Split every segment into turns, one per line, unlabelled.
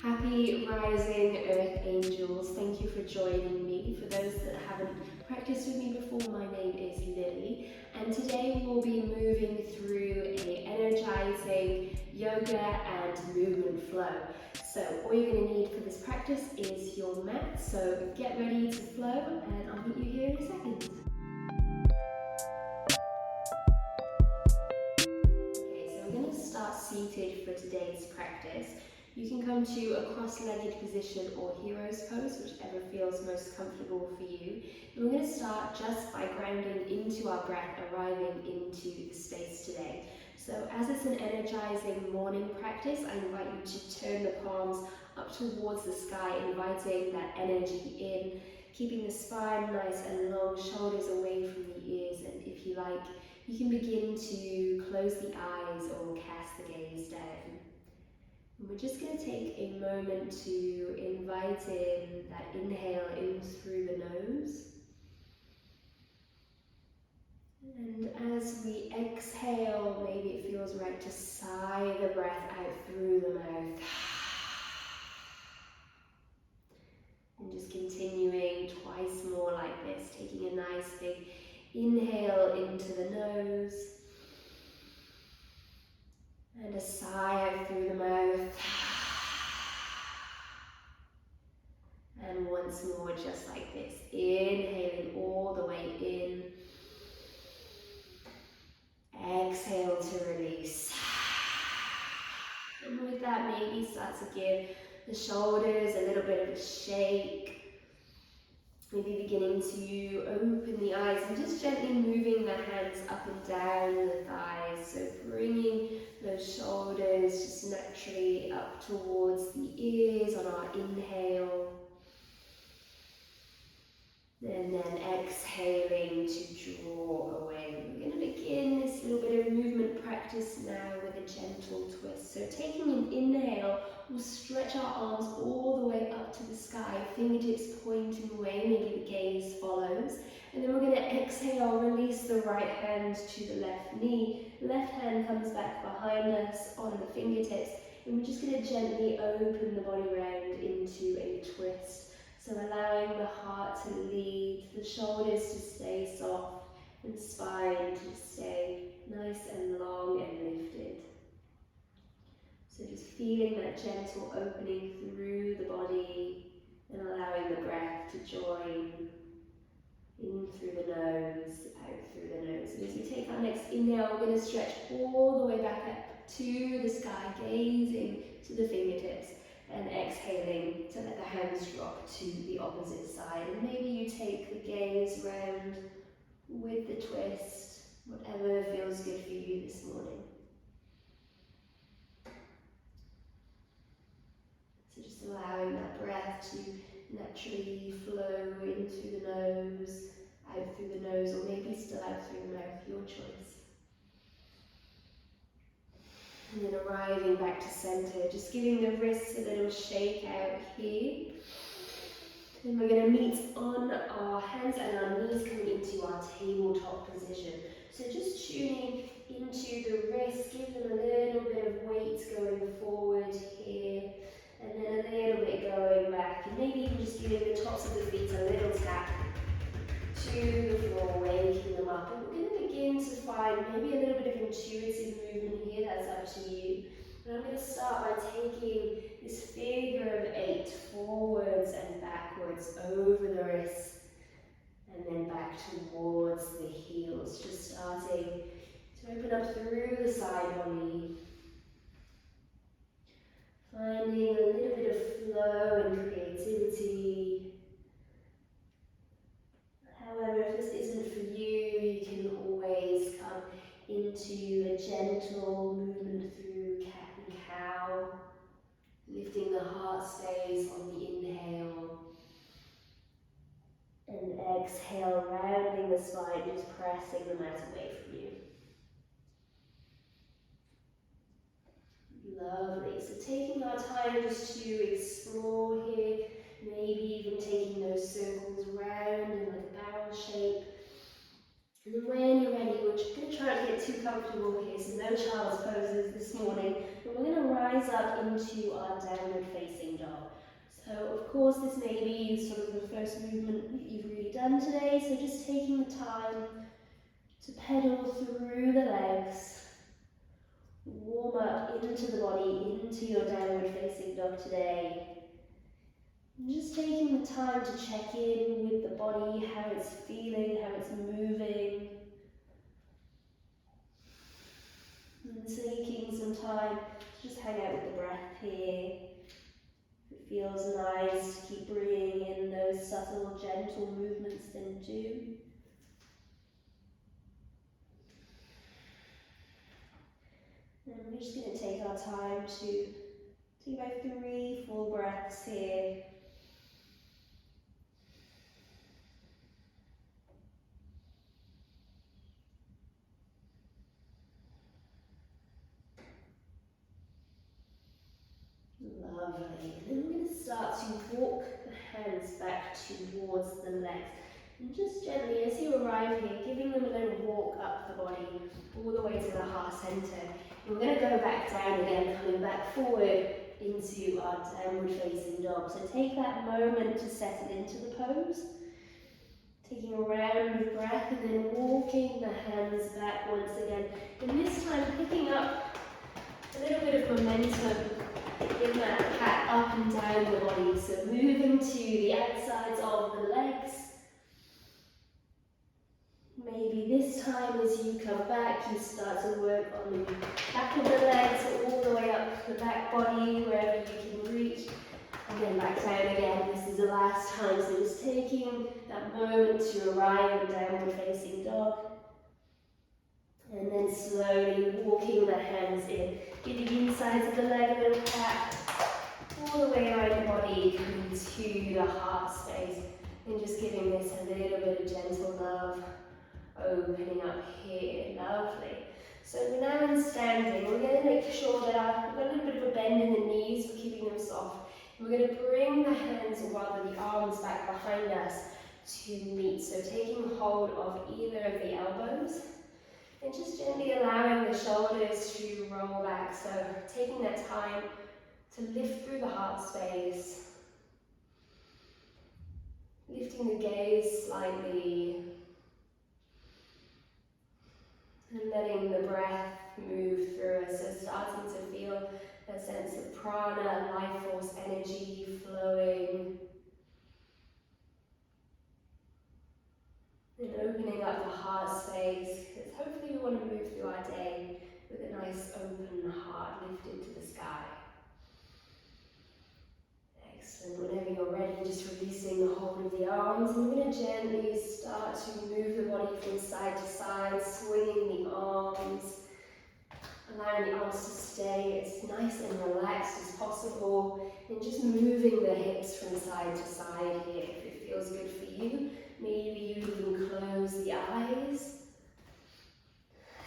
Happy rising, Earth Angels. Thank you for joining me. For those that haven't practiced with me before, my name is Lily, and today we'll be moving through a energizing yoga and movement flow. So all you're going to need for this practice is your mat, so get ready to flow, and I'll meet you here in a second. Okay, so we're going to start seated for today's practice. You can come to a cross-legged position or hero's pose, whichever feels most comfortable for you. And we're going to start just by grounding into our breath, arriving into the space today. So as it's an energizing morning practice, I invite you to turn the palms up towards the sky, inviting that energy in, keeping the spine nice and long, shoulders away from the ears, and if you like, you can begin to close the eyes or cast the gaze down. And we're just going to take a moment to invite in that inhale in through the nose. And as we exhale, maybe it feels right to sigh the breath out through the mouth. And just continuing twice more like this, taking a nice big inhale into the nose. And a sigh out through the mouth. And once more, just like this, inhaling all the way in. Exhale to release. And with that, maybe start to give the shoulders a little bit of a shake. Maybe beginning to open the eyes and just gently moving the hands up and down the thighs. So bringing those shoulders just naturally up towards the ears on our inhale. And then exhaling to draw away. We're going to begin this little bit of movement practice now with a gentle twist. So taking an inhale, we'll stretch our arms all the way up to the sky, fingertips pointing away, maybe the gaze follows. And then we're going to exhale, release the right hand to the left knee. Left hand comes back behind us on the fingertips. And we're just going to gently open the body round into a twist. So allowing the heart to lead, the shoulders to stay soft, and spine to stay nice and long and lifted. So just feeling that gentle opening through the body and allowing the breath to join in through the nose, out through the nose. And as we take our next inhale, we're going to stretch all the way back up to the sky, gazing to the fingertips. And exhaling to let the hands drop to the opposite side. And maybe you take the gaze round with the twist, whatever feels good for you this morning. So just allowing that breath to naturally flow in through the nose, out through the nose, or maybe still out through the mouth, your choice. And then arriving back to center, just giving the wrists a little shake out here. Then we're going to meet on our hands and our knees coming into our tabletop position. So just tuning into the wrists, give them a little bit of weight going forward here. And then a little bit going back. And maybe even just giving the tops of the feet a little tap to the floor, waking them up. And we're going to begin to find maybe a little bit of intuitive movement here, that's up to you. But I'm going to start by taking this figure of 8 forwards and backwards over the wrists and then back towards the heels, just starting to open up through the side body. Finding a little bit of flow and creativity. However, if this isn't for you, you can always come into a gentle movement through cat and cow, lifting the heart space on the inhale, and exhale, rounding the spine, just pressing the mat away from you. Lovely. So taking our time just to explore here, maybe even taking those circles round in like a barrel shape. And then when you're ready, we're just going to try not to get too comfortable here, so no child's poses this morning. But And we're going to rise up into our downward facing dog. So of course this may be sort of the first movement that you've really done today, so just taking the time to pedal through the legs, warm up into the body, into your downward facing dog today. And just taking the time to check in with the body, how it's feeling, how it's moving. And taking some time to just hang out with the breath here. If it feels nice to keep bringing in those subtle, gentle movements, then do. And we're just going to take our time to take about 3 full breaths here. Lovely. And then we're going to start to walk the hands back towards the legs. And just gently, as you arrive here, giving them a little walk up the body, all the way to the heart center. And we're going to go back down again, coming back forward into our downward facing dog. So take that moment to settle into the pose. Taking a round of breath and then walking the hands back once again. And this time picking up a little bit of momentum in that cat up and down the body. So moving to the outsides of the legs. Maybe this time as you come back, you start to work on the back of the legs, all the way up the back body, wherever you can reach. And then back down again. This is the last time, so just taking that moment to arrive in downward facing dog. And then slowly walking the hands in, giving the insides of the leg a little pat, all the way around the body, coming to the heart space. And just giving this a little bit of gentle love, opening up here, lovely. So we're now in standing. We're going to make sure that we've got a little bit of a bend in the knees for keeping them soft. We're going to bring the hands, or rather the arms, back behind us to meet. So taking hold of either of the elbows and just gently allowing the shoulders to roll back. So taking that time to lift through the heart space, lifting the gaze slightly and letting the breath move through us. So starting to feel a sense of prana, life force, energy flowing. And opening up the heart space, because hopefully we want to move through our day with a nice open heart lifted to the sky. Excellent. Whenever you're ready, just releasing the hold of the arms. And we're going to gently start to move the body from side to side, swinging the arms. Allowing the arms to stay as nice and relaxed as possible, and just moving the hips from side to side here if it feels good for you. Maybe you even close the eyes.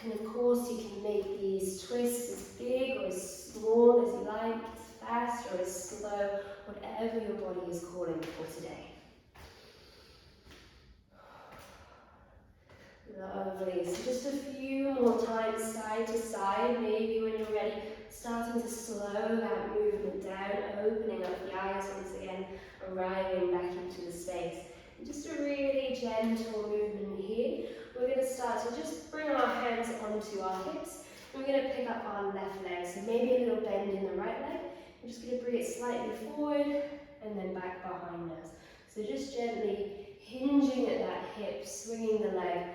And of course you can make these twists as big or as small as you like, as fast or as slow, whatever your body is calling for today. Lovely. So just a few more times side to side. Maybe when you're ready, starting to slow that movement down, opening up the eyes once again, arriving back into the space. And just a really gentle movement here. We're going to start to just bring our hands onto our hips. And we're going to pick up our left leg. So maybe a little bend in the right leg. We're just going to bring it slightly forward and then back behind us. So just gently hinging at that hip, swinging the leg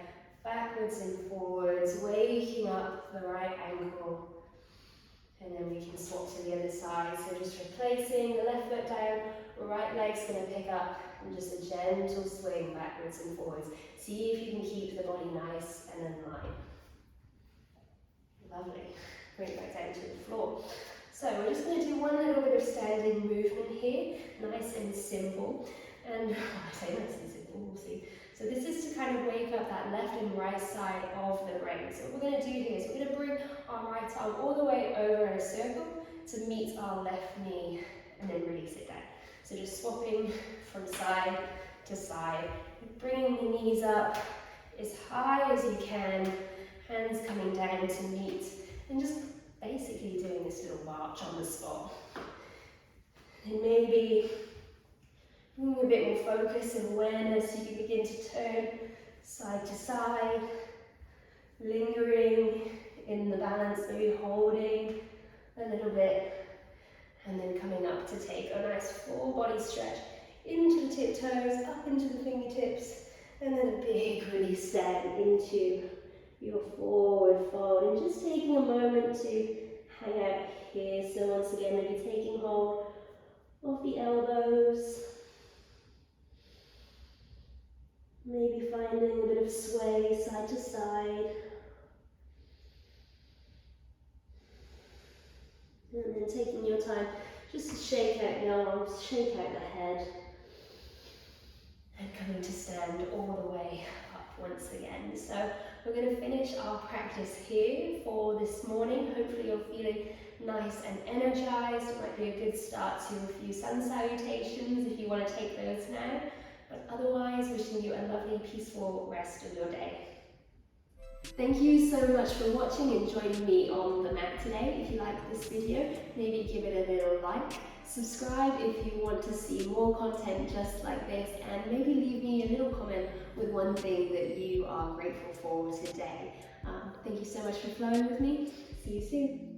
backwards and forwards, waking up the right ankle, and then we can swap to the other side. So just replacing the left foot down, right leg's going to pick up, and just a gentle swing backwards and forwards. See if you can keep the body nice and in line. Lovely. Bring it back down to the floor. So we're just going to do one little bit of standing movement here, nice and simple. And I say nice and simple, we'll see. So this is to kind of wake up that left and right side of the brain. So what we're going to do here is we're going to bring our right arm all the way over in a circle to meet our left knee and then release it down. So just swapping from side to side, bringing the knees up as high as you can, hands coming down to meet, and just basically doing this little march on the spot. And maybe bringing a bit more focus and awareness, you can begin to turn side to side, lingering in the balance, maybe holding a little bit, and then coming up to take a nice full body stretch into the tiptoes, up into the fingertips, and then a big release down into your forward fold. And just taking a moment to hang out here. So once again, maybe taking hold of the elbows, maybe finding a bit of sway side to side, and then taking your time just to shake out the arms, shake out the head, and coming to stand all the way up once again. So we're going to finish our practice here for this morning. Hopefully you're feeling nice and energized. It might be a good start to a few sun salutations if you want to take those now. But otherwise, wishing you a lovely, peaceful rest of your day. Thank you so much for watching and joining me on the mat today. If you liked this video, maybe give it a little like. Subscribe if you want to see more content just like this, and maybe leave me a little comment with one thing that you are grateful for today. Thank you so much for flowing with me. See you soon.